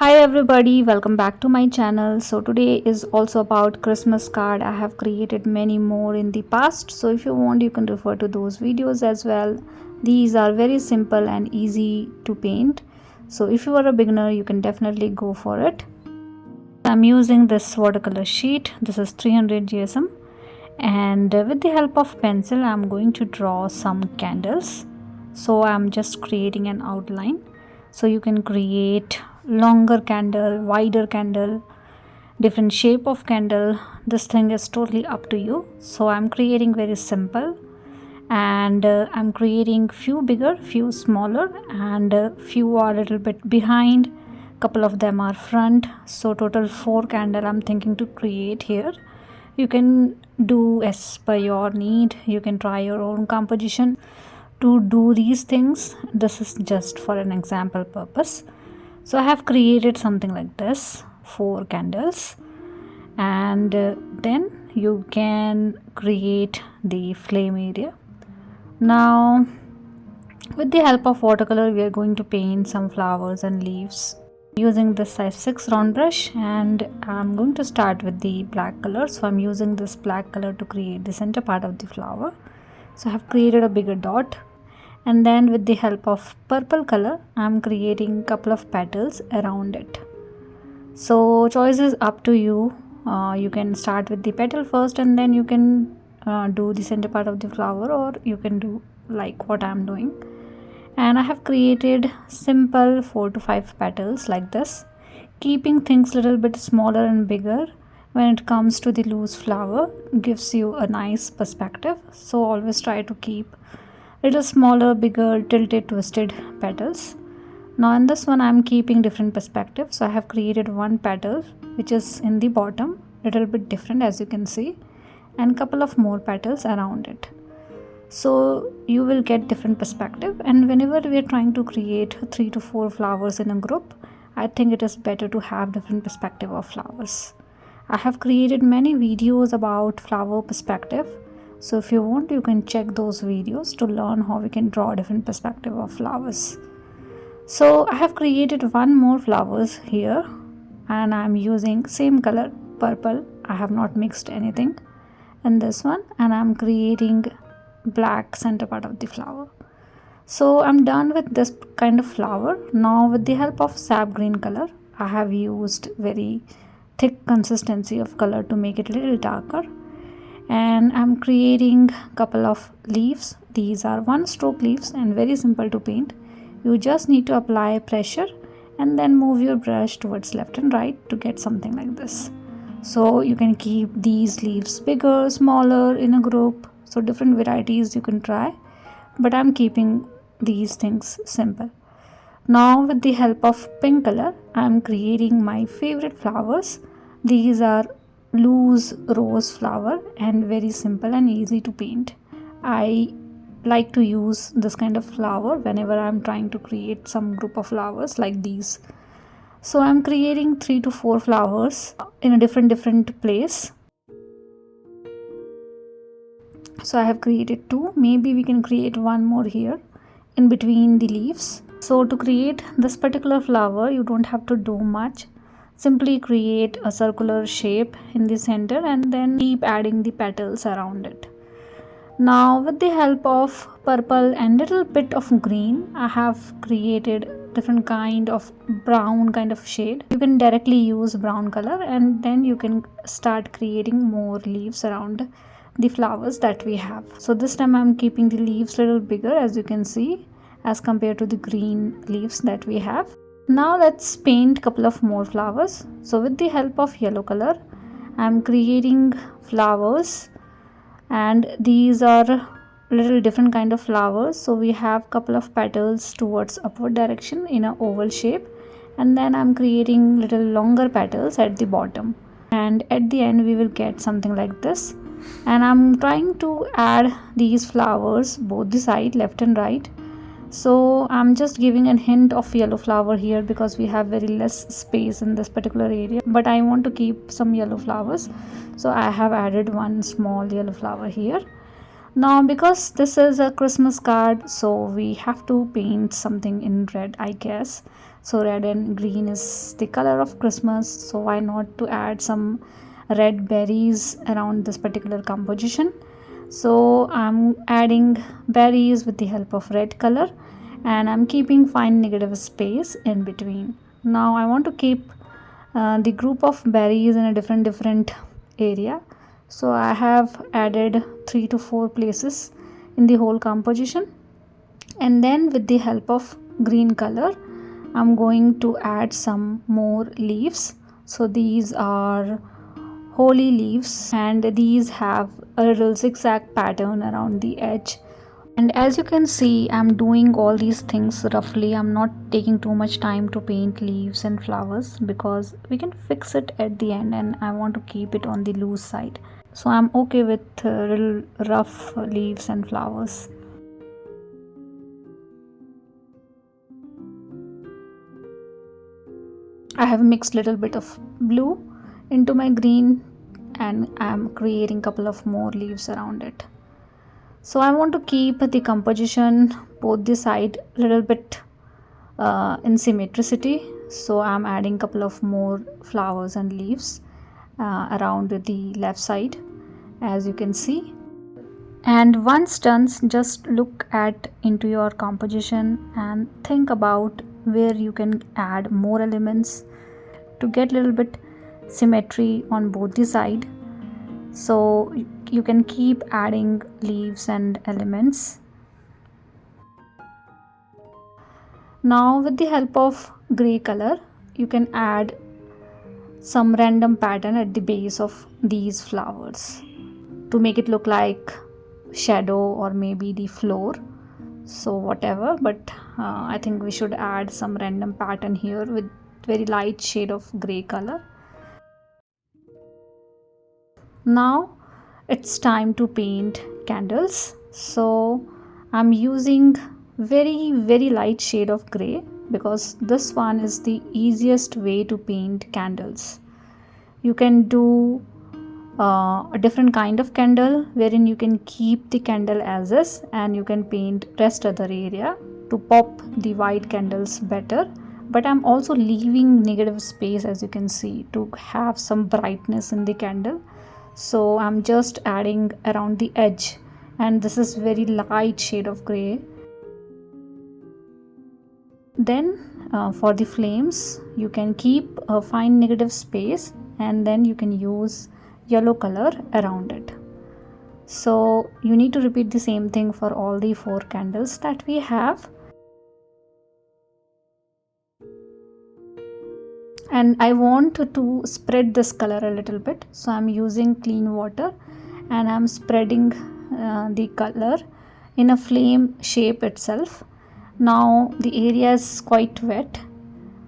Hi everybody, welcome back to my channel. So today is also about Christmas card. I have created many more in the past, so if you want you can refer to those videos as well. These are very simple and easy to paint, so if you are a beginner you can definitely go for it. I'm using this watercolor sheet. This is 300 GSM, and with the help of pencil I'm going to draw some candles. So I'm just creating an outline. So you can create longer candle, wider candle, different shape of candle. This thing is totally up to you. So I'm creating very simple, and I'm creating few bigger, few smaller, and few are a little bit behind, couple of them are front. So total 4 candle I'm thinking to create here. You can do as per your need. You can try your own composition to do these things. This is just for an example purpose. So I have created something like this, 4 candles, and then you can create the flame area. Now with the help of watercolor we are going to paint some flowers and leaves using this size 6 round brush, and I'm going to start with the black color. So I'm using this black color to create the center part of the flower. So I have created a bigger dot, and then with the help of purple color I'm creating couple of petals around it. So choice is up to you. You can start with the petal first and then you can do the center part of the flower, or you can do like what I'm doing. And I have created simple 4 to 5 petals like this, keeping things little bit smaller and bigger when it comes to the loose flower gives you a nice perspective. So always try to keep little smaller, bigger, tilted, twisted petals. Now in this one I'm keeping different perspective. So I have created one petal which is in the bottom, little bit different as you can see, and couple of more petals around it. So you will get different perspective, and whenever we are trying to create 3 to 4 flowers in a group, I think it is better to have different perspective of flowers. I have created many videos about flower perspective, so if you want you can check those videos to learn how we can draw different perspective of flowers. So I have created one more flowers here, and I am using same color purple. I have not mixed anything in this one, and I am creating black center part of the flower. So I'm done with this kind of flower. Now with the help of sap green color I have used very thick consistency of color to make it a little darker, and I'm creating couple of leaves. These are one stroke leaves and very simple to paint. You just need to apply pressure and then move your brush towards left and right to get something like this. So you can keep these leaves bigger, smaller in a group. So different varieties you can try, but I'm keeping these things simple. Now with the help of pink color I'm creating my favorite flowers. These are loose rose flower and very simple and easy to paint. I like to use this kind of flower whenever I'm trying to create some group of flowers like these. So I'm creating 3 to 4 flowers in a different place. So I have created 2. Maybe we can create one more here in between the leaves. So to create this particular flower you don't have to do much. Simply create a circular shape in the center and then keep adding the petals around it. Now with the help of purple and little bit of green I have created different kind of brown kind of shade. You can directly use brown color and then you can start creating more leaves around the flowers that we have. So this time I'm keeping the leaves little bigger as you can see as compared to the green leaves that we have. Now let's paint couple of more flowers. So with the help of yellow color I'm creating flowers, and these are little different kind of flowers. So we have couple of petals towards upward direction in a oval shape, and then I'm creating little longer petals at the bottom, and at the end we will get something like this. And I'm trying to add these flowers both the side left and right. So I'm just giving a hint of yellow flower here because we have very less space in this particular area, but I want to keep some yellow flowers, so I have added one small yellow flower here. Now because this is a Christmas card, so we have to paint something in red I guess. So red and green is the color of Christmas, so why not to add some red berries around this particular composition. So I'm adding berries with the help of red color, and I'm keeping fine negative space in between. Now I want to keep the group of berries in a different area, so I have added 3 to 4 places in the whole composition. And then with the help of green color, I'm going to add some more leaves. So these are holy leaves, and these have a little zigzag pattern around the edge. And as you can see, I'm doing all these things roughly. I'm not taking too much time to paint leaves and flowers because we can fix it at the end, and I want to keep it on the loose side. So I'm okay with little rough leaves and flowers. I have mixed little bit of blue into my green, and I'm creating couple of more leaves around it. So I want to keep the composition both the side little bit in symmetricity. So I'm adding couple of more flowers and leaves around the left side, as you can see. And once done, just look at into your composition and think about where you can add more elements to get little bit symmetry on both the side. So you can keep adding leaves and elements. Now with the help of gray color, you can add some random pattern at the base of these flowers to make it look like shadow or maybe the floor, so whatever, but I think we should add some random pattern here with very light shade of gray color. Now it's time to paint candles. So I'm using very light shade of gray because this one is the easiest way to paint candles. You can do a different kind of candle wherein you can keep the candle as is, and you can paint rest other area to pop the white candles better. But I'm also leaving negative space, as you can see, to have some brightness in the candle. So I'm just adding around the edge, and this is very light shade of gray. Then for the flames, you can keep a fine negative space, and then you can use yellow color around it. So you need to repeat the same thing for all the 4 candles that we have. And I want to spread this color a little bit, so I'm using clean water and I'm spreading the color in a flame shape itself. Now the area is quite wet,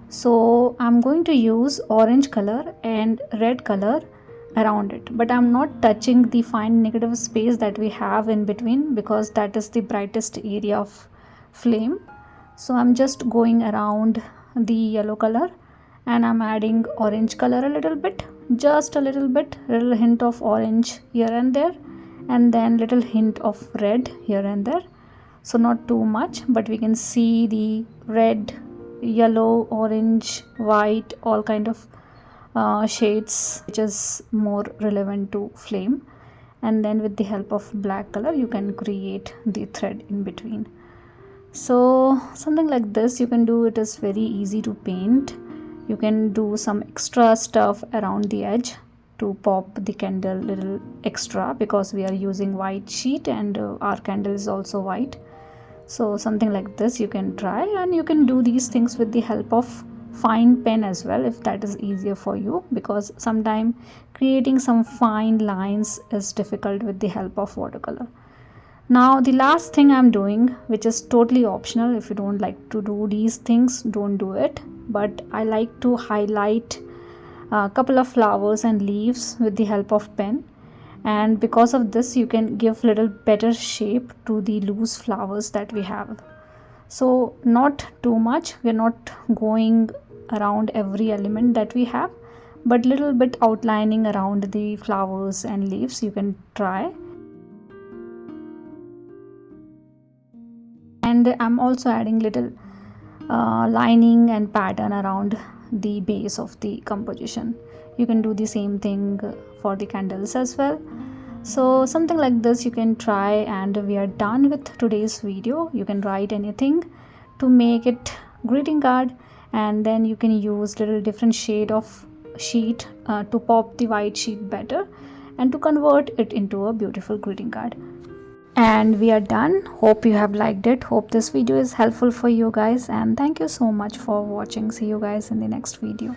so I'm going to use orange color and red color around it, but I'm not touching the fine negative space that we have in between because that is the brightest area of flame. So I'm just going around the yellow color, and I'm adding orange color a little bit, just a little bit, little hint of orange here and there, and then little hint of red here and there. So not too much, but we can see the red, yellow, orange, white, all kind of shades which is more relevant to flame. And then with the help of black color, you can create the thread in between. So something like this you can do. It is very easy to paint. You can do some extra stuff around the edge to pop the candle little extra because we are using white sheet, and our candle is also white. So something like this you can try, and you can do these things with the help of fine pen as well if that is easier for you, because sometimes creating some fine lines is difficult with the help of watercolor. Now the last thing I'm doing, which is totally optional, if you don't like to do these things, don't do it, but I like to highlight a couple of flowers and leaves with the help of pen, and because of this you can give little better shape to the loose flowers that we have. So not too much, we're not going around every element that we have, but little bit outlining around the flowers and leaves you can try. And I'm also adding little lining and pattern around the base of the composition. You can do the same thing for the candles as well. So something like this you can try, and we are done with today's video. You can write anything to make it greeting card, and then you can use little different shade of sheet to pop the white sheet better and to convert it into a beautiful greeting card. And we are done. Hope you have liked it. Hope this video is helpful for you guys, and thank you so much for watching. See you guys in the next video.